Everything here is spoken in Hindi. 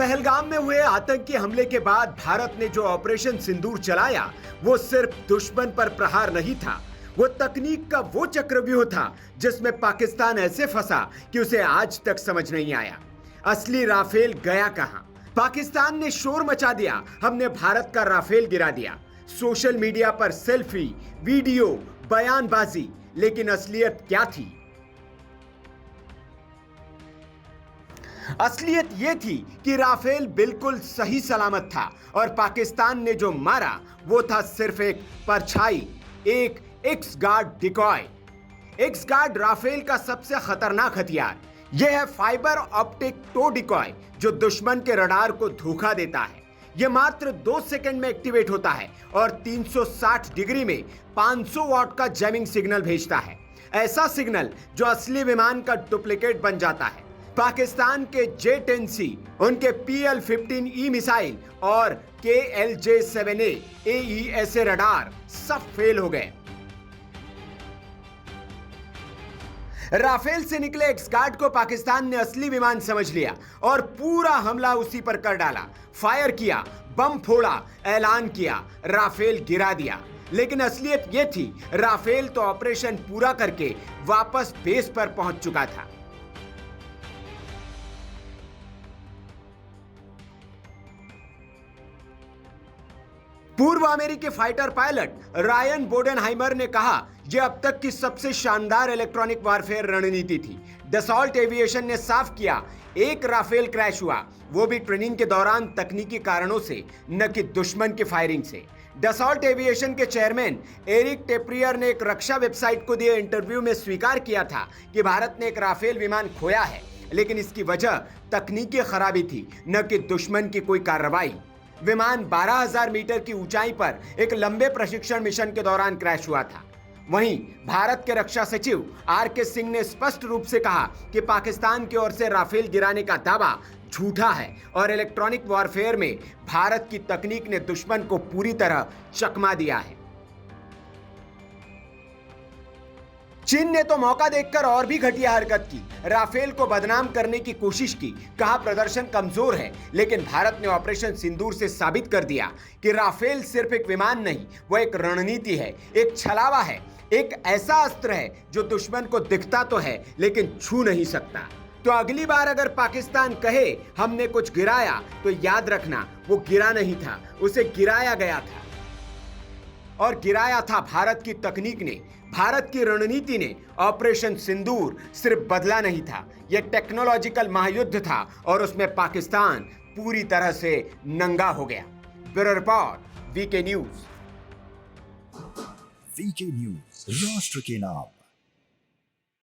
पहलगाम में हुए आतंकी हमले के बाद भारत ने जो ऑपरेशन सिंदूर चलाया, वो सिर्फ दुश्मन पर प्रहार नहीं था, वो तकनीक का वो चक्रव्यूह था जिसमें पाकिस्तान ऐसे फंसा कि उसे आज तक समझ नहीं आया असली राफेल गया कहां। पाकिस्तान ने शोर मचा दिया, हमने भारत का राफेल गिरा दिया। सोशल मीडिया पर सेल्फी, वीडियो, बयानबाजी, लेकिन असलियत क्या थी? असलियत यह थी कि राफेल बिल्कुल सही सलामत था और पाकिस्तान ने जो मारा वो था सिर्फ एक परछाई, एक X guard decoy. X guard Rafale का सबसे खतरनाक हथियार। यह है फाइबर ऑप्टिक टो डिकॉय जो दुश्मन के रडार को धोखा देता है। यह मात्र 2 सेकंड में एक्टिवेट होता है और 360 डिग्री में 500 वॉट का जैमिंग सिग्नल भेजता है। ऐसा सिग्नल जो असली विमान का डुप्लीकेट बन जाता है। पाकिस्तान के J-10C, उनके PL-15E मिसाइल और KLJ-7A AESA रडार सब फेल हो गए। राफेल से निकले एक्स गार्ड को पाकिस्तान ने असली विमान समझ लिया और पूरा हमला उसी पर कर डाला। फायर किया, बम फोड़ा, ऐलान किया, राफेल गिरा दिया। लेकिन असलियत यह थी, राफेल तो ऑपरेशन पूरा करके वापस बेस पर पहुंच चुका था। पूर्व अमेरिकी फाइटर पायलट रायन बोडेनहाइमर ने कहा, यह अब तक की सबसे शानदार इलेक्ट्रॉनिक वारफेयर रणनीति थी। डसॉल्ट एविएशन ने साफ किया, एक राफेल क्रैश हुआ, वो भी ट्रेनिंग के दौरान तकनीकी कारणों से, न कि दुश्मन की फायरिंग से। डसॉल्ट एविएशन के चेयरमैन एरिक टेप्रियर ने एक रक्षा वेबसाइट को दिए इंटरव्यू में स्वीकार किया था कि भारत ने एक राफेल विमान खोया है, लेकिन इसकी वजह तकनीकी खराबी थी, न कि दुश्मन की कोई कार्रवाई। विमान 12,000 मीटर की ऊंचाई पर एक लंबे प्रशिक्षण मिशन के दौरान क्रैश हुआ था। वहीं भारत के रक्षा सचिव RK सिंह ने स्पष्ट रूप से कहा कि पाकिस्तान की ओर से राफेल गिराने का दावा झूठा है और इलेक्ट्रॉनिक वॉरफेयर में भारत की तकनीक ने दुश्मन को पूरी तरह चकमा दिया है। चीन ने तो मौका देखकर और भी घटिया हरकत की, राफेल को बदनाम करने की कोशिश की, कहा प्रदर्शन कमजोर है। लेकिन भारत ने ऑपरेशन सिंदूर से साबित कर दिया कि राफेल सिर्फ एक विमान नहीं, वो एक रणनीति है, एक छलावा है, एक ऐसा अस्त्र है जो दुश्मन को दिखता तो है लेकिन छू नहीं सकता। तो अगली बार अगर पाकिस्तान कहे हमने कुछ गिराया, तो याद रखना वो गिरा नहीं था, उसे गिराया गया था। और गिराया था भारत की तकनीक ने, भारत की रणनीति ने। ऑपरेशन सिंदूर सिर्फ बदला नहीं था, यह टेक्नोलॉजिकल महायुद्ध था और उसमें पाकिस्तान पूरी तरह से नंगा हो गया। Bureau report, VK news. VK news, राष्ट्र के नाम।